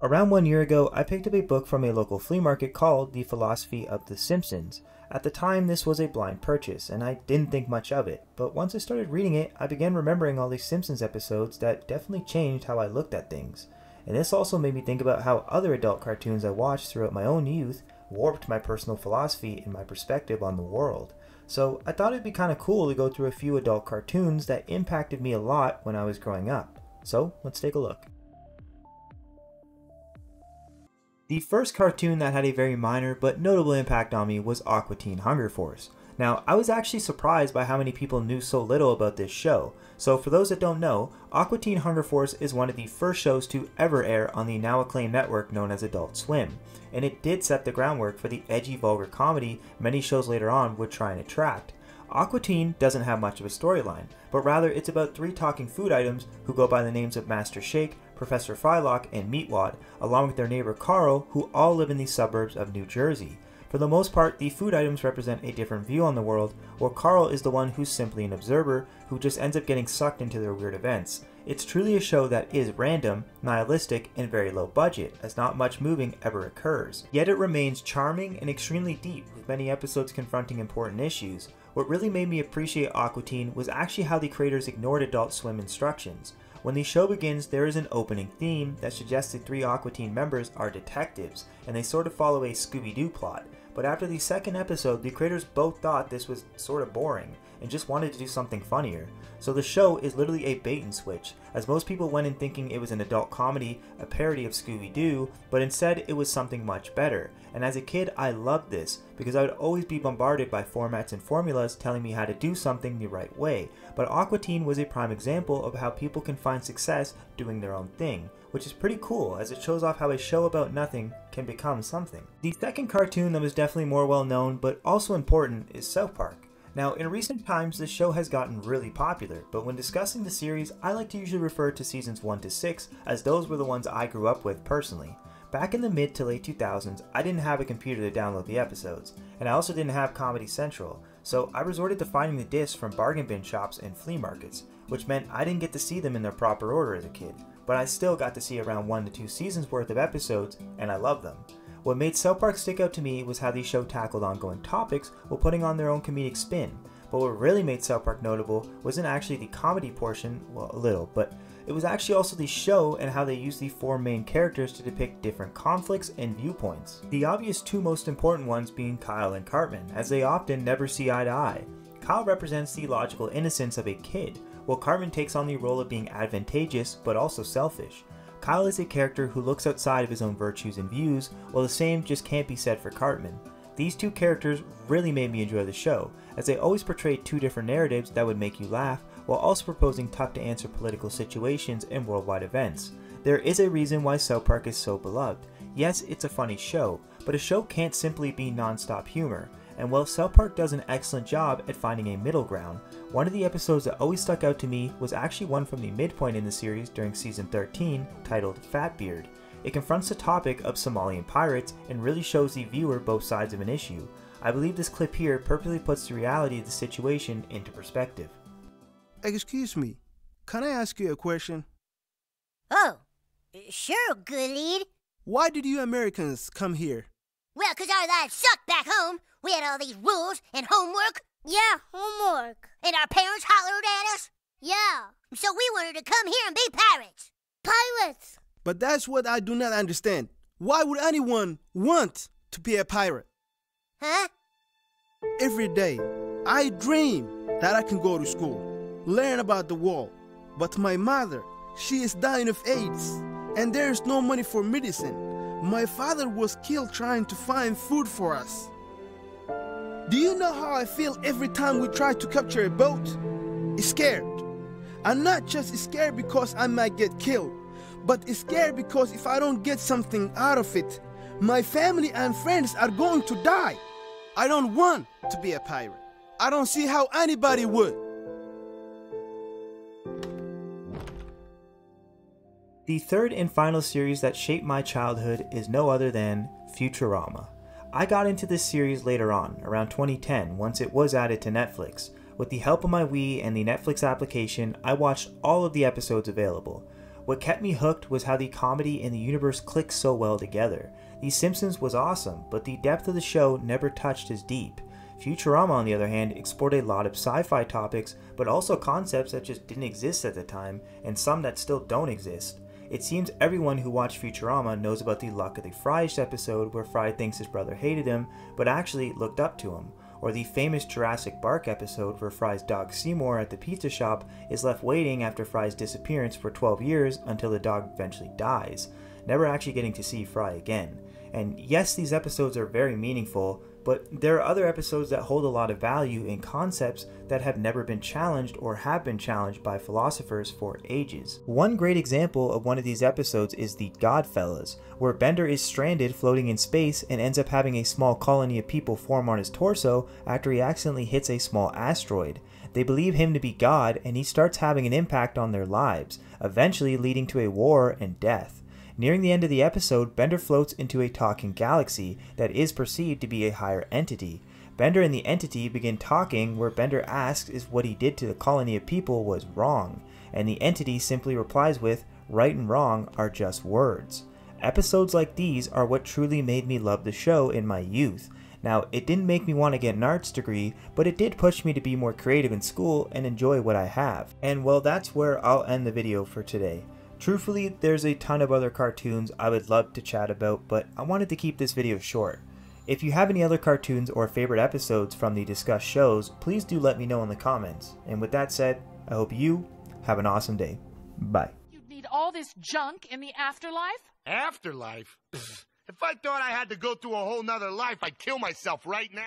Around 1 year ago, I picked up a book from a local flea market called The Philosophy of the Simpsons. At the time, this was a blind purchase, and I didn't think much of it, but once I started reading it, I began remembering all these Simpsons episodes that definitely changed how I looked at things. And this also made me think about how other adult cartoons I watched throughout my own youth warped my personal philosophy and my perspective on the world. So I thought it'd be kind of cool to go through a few adult cartoons that impacted me a lot when I was growing up. So let's take a look. The first cartoon that had a very minor but notable impact on me was Aqua Teen Hunger Force. Now, I was actually surprised by how many people knew so little about this show. So for those that don't know, Aqua Teen Hunger Force is one of the first shows to ever air on the now acclaimed network known as Adult Swim. And it did set the groundwork for the edgy, vulgar comedy many shows later on would try and attract. Aqua Teen doesn't have much of a storyline, but rather it's about three talking food items who go by the names of Master Shake, Professor Frylock, and Meatwad, along with their neighbor Carl, who all live in the suburbs of New Jersey. For the most part, the food items represent a different view on the world, while Carl is the one who's simply an observer who just ends up getting sucked into their weird events. It's truly a show that is random, nihilistic, and very low budget, as not much moving ever occurs. Yet it remains charming and extremely deep, with many episodes confronting important issues. What really made me appreciate Aqua Teen was actually how the creators ignored Adult Swim instructions. When the show begins, there is an opening theme that suggests the three Aqua Teen members are detectives, and they sort of follow a Scooby-Doo plot. But after the second episode, the creators both thought this was sort of boring, and just wanted to do something funnier. So the show is literally a bait and switch, as most people went in thinking it was an adult comedy, a parody of Scooby-Doo, but instead it was something much better. And as a kid, I loved this, because I would always be bombarded by formats and formulas telling me how to do something the right way. But Aqua Teen was a prime example of how people can find success doing their own thing, which is pretty cool as it shows off how a show about nothing can become something. The second cartoon that was definitely more well known but also important is South Park. Now, in recent times, this show has gotten really popular, but when discussing the series, I like to usually refer to seasons 1 to 6 as those were the ones I grew up with personally. Back in the mid to late 2000s, I didn't have a computer to download the episodes, and I also didn't have Comedy Central, so I resorted to finding the discs from bargain bin shops and flea markets, which meant I didn't get to see them in their proper order as a kid, but I still got to see around 1 to 2 seasons worth of episodes, and I loved them. What made South Park stick out to me was how the show tackled ongoing topics while putting on their own comedic spin. But what really made South Park notable wasn't actually the comedy portion, well, a little, but it was actually also the show and how they used the four main characters to depict different conflicts and viewpoints. The obvious two most important ones being Kyle and Cartman, as they often never see eye to eye. Kyle represents the logical innocence of a kid, while Cartman takes on the role of being advantageous but also selfish. Kyle is a character who looks outside of his own virtues and views, while the same just can't be said for Cartman. These two characters really made me enjoy the show, as they always portrayed two different narratives that would make you laugh, while also proposing tough to answer political situations and worldwide events. There is a reason why South Park is so beloved. Yes, it's a funny show, but a show can't simply be non-stop humor. And while South Park does an excellent job at finding a middle ground, one of the episodes that always stuck out to me was actually one from the midpoint in the series during season 13, titled Fatbeard. It confronts the topic of Somalian pirates and really shows the viewer both sides of an issue. I believe this clip here perfectly puts the reality of the situation into perspective. Excuse me, can I ask you a question? Oh, sure, good lead. Why did you Americans come here? Well, 'cause our lives sucked back home. We had all these rules and homework. Yeah, homework. And our parents hollered at us. Yeah. So we wanted to come here and be pirates. Pirates! But that's what I do not understand. Why would anyone want to be a pirate? Huh? Every day, I dream that I can go to school, learn about the world. But my mother, she is dying of AIDS, and there is no money for medicine. My father was killed trying to find food for us. Do you know how I feel every time we try to capture a boat? Scared. I'm not just scared because I might get killed, but scared because if I don't get something out of it, my family and friends are going to die. I don't want to be a pirate. I don't see how anybody would. The third and final series that shaped my childhood is no other than Futurama. I got into this series later on, around 2010, once it was added to Netflix. With the help of my Wii and the Netflix application, I watched all of the episodes available. What kept me hooked was how the comedy and the universe clicked so well together. The Simpsons was awesome, but the depth of the show never touched as deep. Futurama, on the other hand, explored a lot of sci-fi topics, but also concepts that just didn't exist at the time, and some that still don't exist. It seems everyone who watched Futurama knows about the Luck of the Fry-ish episode where Fry thinks his brother hated him, but actually looked up to him. Or the famous Jurassic Bark episode where Fry's dog Seymour at the pizza shop is left waiting after Fry's disappearance for 12 years until the dog eventually dies, never actually getting to see Fry again. And yes, these episodes are very meaningful, but there are other episodes that hold a lot of value in concepts that have never been challenged or have been challenged by philosophers for ages. One great example of one of these episodes is the Godfellas, where Bender is stranded floating in space and ends up having a small colony of people form on his torso after he accidentally hits a small asteroid. They believe him to be God, and he starts having an impact on their lives, eventually leading to a war and death. Nearing the end of the episode, Bender floats into a talking galaxy that is perceived to be a higher entity. Bender and the entity begin talking, where Bender asks if what he did to the colony of people was wrong, and the entity simply replies with, "Right and wrong are just words." Episodes like these are what truly made me love the show in my youth. Now, it didn't make me want to get an arts degree, but it did push me to be more creative in school and enjoy what I have. And well, that's where I'll end the video for today. Truthfully, there's a ton of other cartoons I would love to chat about, but I wanted to keep this video short. If you have any other cartoons or favorite episodes from the discussed shows, please do let me know in the comments. And with that said, I hope you have an awesome day. Bye. You'd need all this junk in the afterlife? Afterlife? If I thought I had to go through a whole nother life, I'd kill myself right now.